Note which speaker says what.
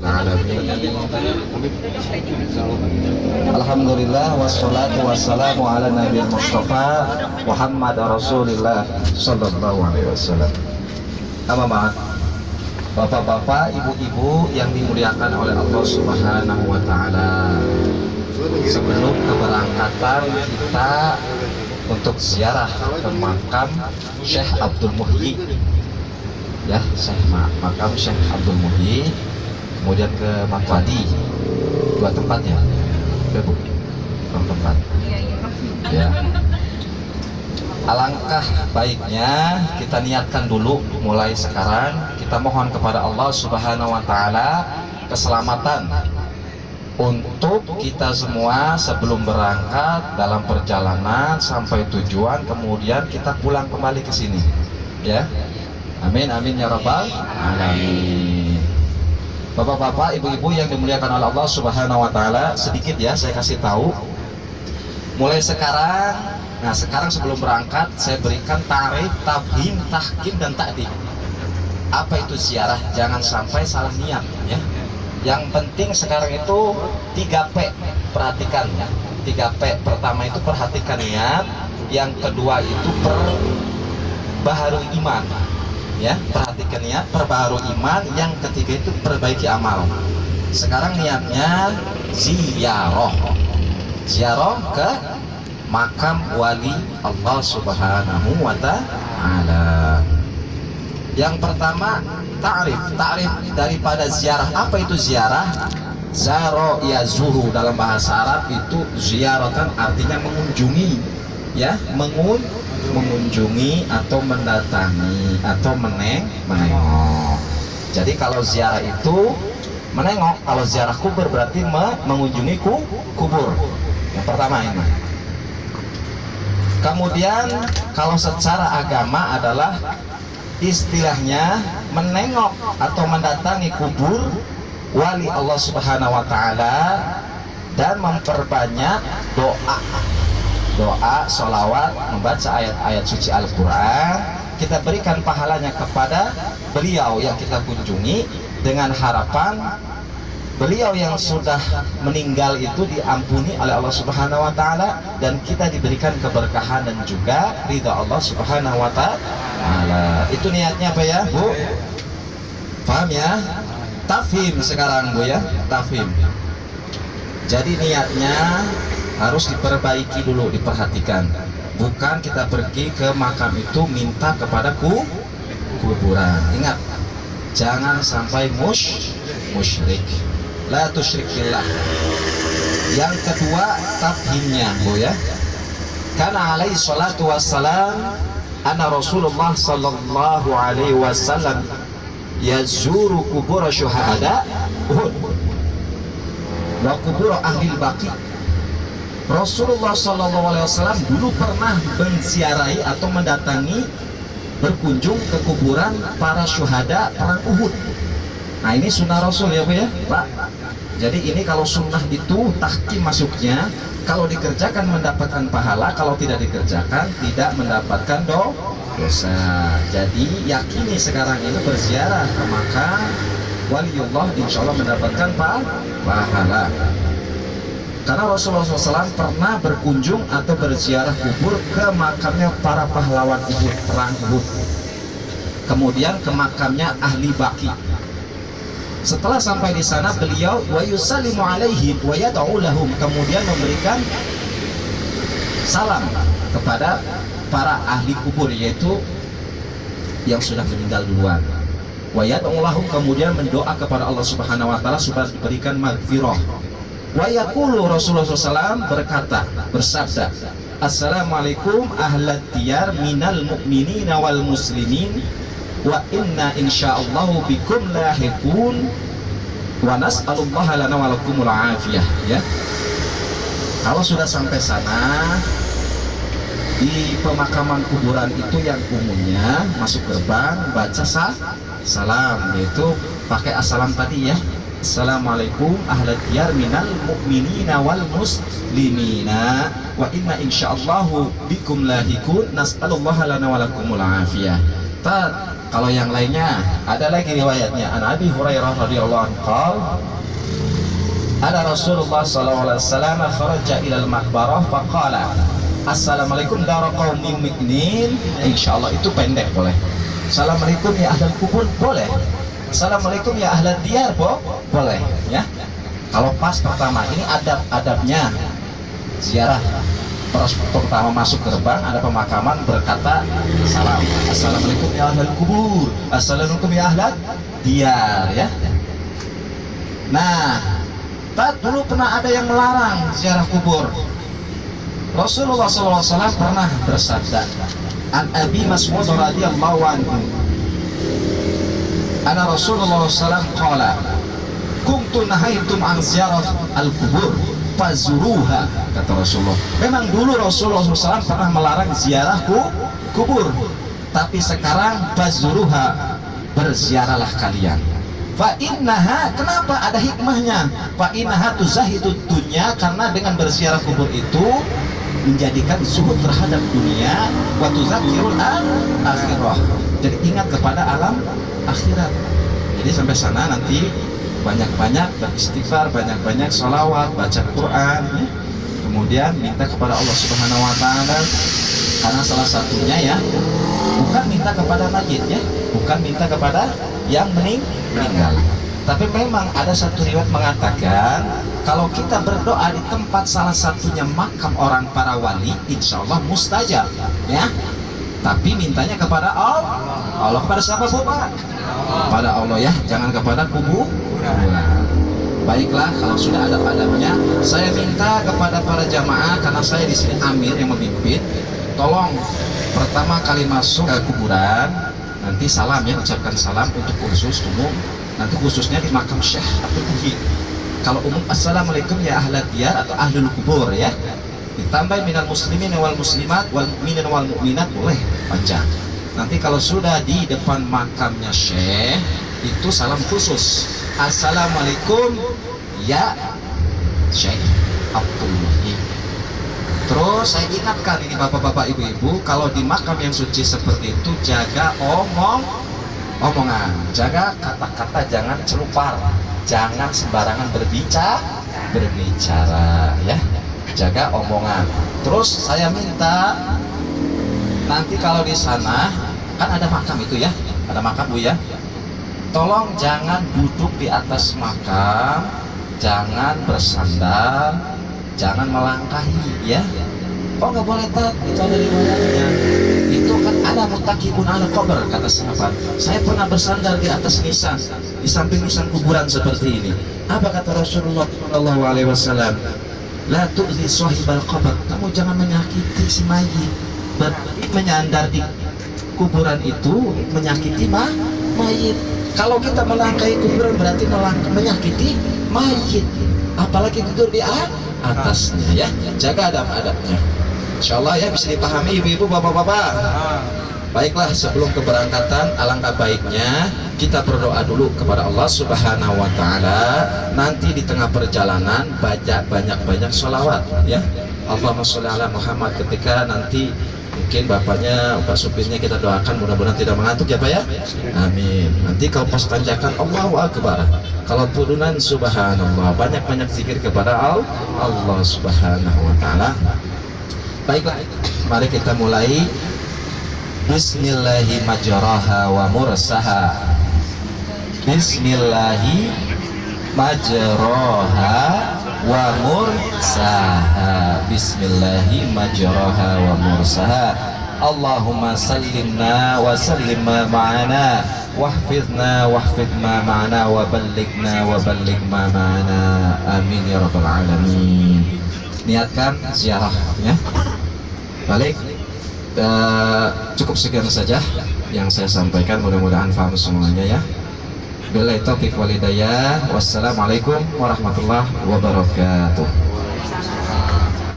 Speaker 1: alamin. Alhamdulillah wassalatu wassalamu ala nabiyil mustafa Muhammad Rasulillah sallallahu alaihi wasallam. Amma ba'd. Bapak-bapak, ibu-ibu yang dimuliakan oleh Allah Subhanahu wa taala. Sebelum keberangkatan kita untuk ziarah ke makam Syekh Abdul Muhyi, ya, makam Syekh Abdul Muhyi, kemudian ke Makwadi, dua tempat ya, Bu, dua tempat. Ya. Alangkah baiknya kita niatkan dulu mulai sekarang, kita mohon kepada Allah Subhanahu wa taala keselamatan untuk kita semua sebelum berangkat dalam perjalanan sampai tujuan, kemudian kita pulang kembali ke sini, ya. Amin amin ya rabbal alamin. Bapak-bapak, ibu-ibu yang dimuliakan oleh Allah Subhanahu wa taala, sedikit ya saya kasih tahu. Mulai sekarang, nah sekarang sebelum berangkat saya berikan tarif, tabhim, tahkim dan ta'dib. Apa itu ziarah? Jangan sampai salah niat, ya. Yang penting sekarang itu 3P, perhatikan ya. 3P, pertama itu perhatikan niat, yang kedua itu perbaharui iman, ya, perhatikan niat, perbaharui iman, yang ketiga itu perbaiki amal. Sekarang niatnya ziarah, ziarah ke makam wali Allah Subhanahu wa taala. Yang pertama ta'rif daripada ziarah. Apa itu ziarah? Zaro yazuru dalam bahasa Arab itu ziaratan, artinya mengunjungi, ya, mengunjungi atau mendatangi atau menengok. Jadi kalau ziarah itu menengok, kalau ziarah kubur berarti mengunjungi kubur. Yang pertama ini. Kemudian kalau secara agama adalah istilahnya menengok atau mendatangi kubur wali Allah Subhanahu wa taala dan memperbanyak doa, sholawat, membaca ayat-ayat suci Al-Quran. Kita berikan pahalanya kepada beliau yang kita kunjungi dengan harapan beliau yang sudah meninggal itu diampuni oleh Allah Subhanahu wa taala dan kita diberikan keberkahan dan juga ridha Allah Subhanahu wa taala. Itu niatnya apa ya, Bu? Paham ya? Tafhim sekarang, Bu, ya, tafhim. Jadi niatnya harus diperbaiki dulu, diperhatikan. Bukan kita pergi ke makam itu minta kepada kuburan. Ingat, jangan sampai musyrik. La tusyrik billah. Yang kedua tafhimnya, Bu, ya. Karena alaihi salatu wassalam anna Rasulullah sallallahu alaihi wasallam yazuru kubur syuhada Uhud wa kubur ahli baqi. Rasulullah sallallahu alaihi wasallam dulu pernah menziarahi atau mendatangi, berkunjung ke kuburan para syuhada perang Uhud. Nah, ini sunnah Rasul ya, Bu, ya, Pak. Jadi ini kalau sunnah itu tahkim masuknya, kalau dikerjakan mendapatkan pahala, kalau tidak dikerjakan tidak mendapatkan dosa. Jadi yakini sekarang ini berziarah ke makam waliullah, insya Allah mendapatkan pahala. Karena Rasulullah SAW pernah berkunjung atau berziarah kubur ke makamnya para pahlawan Uhud, perang Uhud. Kemudian ke makamnya ahli baqi. Setelah sampai di sana beliau wa yusallimu alaihim wa yad'u lahum, kemudian memberikan salam kepada para ahli kubur, yaitu yang sudah meninggal duluan. Wa yad'u lahum, kemudian mendoa kepada Allah Subhanahu wa taala supaya diberikan maghfirah. Wa yaqulu Rasulullah SAW bersabda, Assalamualaikum ahlat diyar minal mu'minina wal muslimin wa inna insyaallahu bikum lahiqun wa nas'alullaha lana wa lakumul afiyah, ya. Kalau sudah sampai sana, di pemakaman kuburan itu yang umumnya masuk gerbang baca salam, yaitu pakai assalam tadi, ya. Assalamualaikum ahlat diyar minal mu'minina wal muslimina wa inna insyaallahu bikum lahiqun nas'alullaha lana wa lakumul afiyah. Kalau yang lainnya ada lagi riwayatnya. An Abi Hurairah radhiyallahu anhu qala ada Rasulullah sallallahu alaihi wasallam kharaja ila al-maqbarah faqala assalamualaikum dara qaumin mu'minin. Insyaallah itu pendek boleh. Assalamualaikum ya ahlal kubur boleh. Assalamualaikum ya ahlal diyar boleh ya. Kalau pas pertama ini adab-adabnya ziarah. Pertama masuk gerbang ada pemakaman berkata salam. Assalamualaikum ya ahlal kubur. Assalamualaikum ya ahlal diyar ya. Nah, dulu pernah ada yang melarang ziarah kubur. Rasulullah SAW pernah bersabda, An Abi Mas'ud radhiyallahu anhu, Ana Rasulullah SAW qala, kuntu nahaitum an ziarah al-kubur fazuruha, kata Rasulullah. Memang dulu Rasulullah SAW pernah melarang ziarah kubur, tapi sekarang fazuruha, berziarahlah kalian. Fa innaha, kenapa ada hikmahnya? Fa innaha tuzahidud dunya, karena dengan berziarah kubur itu menjadikan zuhud terhadap dunia, wa tuzakirul akhirah, jadi ingat kepada alam akhirat. Jadi sampai sana nanti banyak-banyak beristighfar, banyak-banyak sholawat, baca Quran ya. Kemudian minta kepada Allah Subhanahu wa Ta'ala, karena salah satunya ya bukan minta kepada mayit ya, bukan minta kepada yang meninggal. Tapi memang ada satu riwayat mengatakan kalau kita berdoa di tempat salah satunya makam orang para wali, insya Allah mustajab ya. Tapi mintanya kepada Allah. Allah kepada siapa Bu Pak? Pada Allah ya, jangan kepada kuburan. Baiklah, kalau sudah ada adabnya, saya minta kepada para jamaah, karena saya di sini amir yang memimpin, tolong pertama kali masuk ke kuburan nanti salam ya, ucapkan salam untuk khusus umum. Nanti khususnya di makam Syekh Abdul Muhyi. Kalau umum assalamualaikum ya ahlad diyar atau ahlul kubur ya. Ditambah minal muslimin wal muslimat wal mu'minin wal mu'minat, boleh panjang. Nanti kalau sudah di depan makamnya Syekh itu salam khusus. Assalamualaikum ya Syekh Abdul Muhyi. Terus saya ingatkan ini bapak-bapak ibu-ibu, kalau di makam yang suci seperti itu jaga omongan, jaga kata-kata, jangan celupar, jangan sembarangan berbicara ya, jaga omongan. Terus saya minta nanti kalau di sana kan ada makam itu ya, ada makam Bu ya, tolong jangan duduk di atas makam, jangan bersandar, jangan melangkahi ya. Oh nggak boleh tat, itu ada riwayatnya. Itu kan ada muttaqibun ala qabr, kata sahabat. Saya pernah bersandar di atas nisan, di samping nisan kuburan seperti ini. Apa kata Rasulullah Shallallahu Alaihi Wasallam? La tu'zi sahibal qabr, kamu jangan menyakiti si mayit. Berarti menyandar di kuburan itu menyakiti mayit. Kalau kita melangkahi kuburan berarti menyakiti mayit. Apalagi tidur di atasnya ya. Jaga adab-adabnya. Insyaallah ya bisa dipahami ibu-ibu, bapak-bapak. Baiklah, sebelum keberangkatan alangkah baiknya kita berdoa dulu kepada Allah Subhanahu wa Ta'ala. Nanti di tengah perjalanan baca banyak-banyak sholawat ya. Allahumma sholli ala Muhammad. Ketika nanti mungkin bapaknya, pak supirnya kita doakan mudah-mudahan tidak mengantuk ya Pak ya. Amin. Nanti kalau pas tanjakan Allahu Akbar, kalau turunan subhanallah, banyak-banyak zikir kepada Allah Subhanahu wa Ta'ala. Baiklah, mari kita mulai. Bismillahi majraha wa mursaha. Bismillahi majraha wa mursaha. Bismillahi majraha wa mursaha. Allahumma sallimna wa sallim ma ma'ana wahfidna wahfid ma ma'ana wa ballighna wa balligh ma ma'ana. Amin ya rabbal alamin. Niatkan ziarahnya. Balik. Cukup sekian saja yang saya sampaikan, mudah-mudahan paham semuanya ya. Billahi taufiq wal hidayah. Wassalamualaikum warahmatullahi wabarakatuh.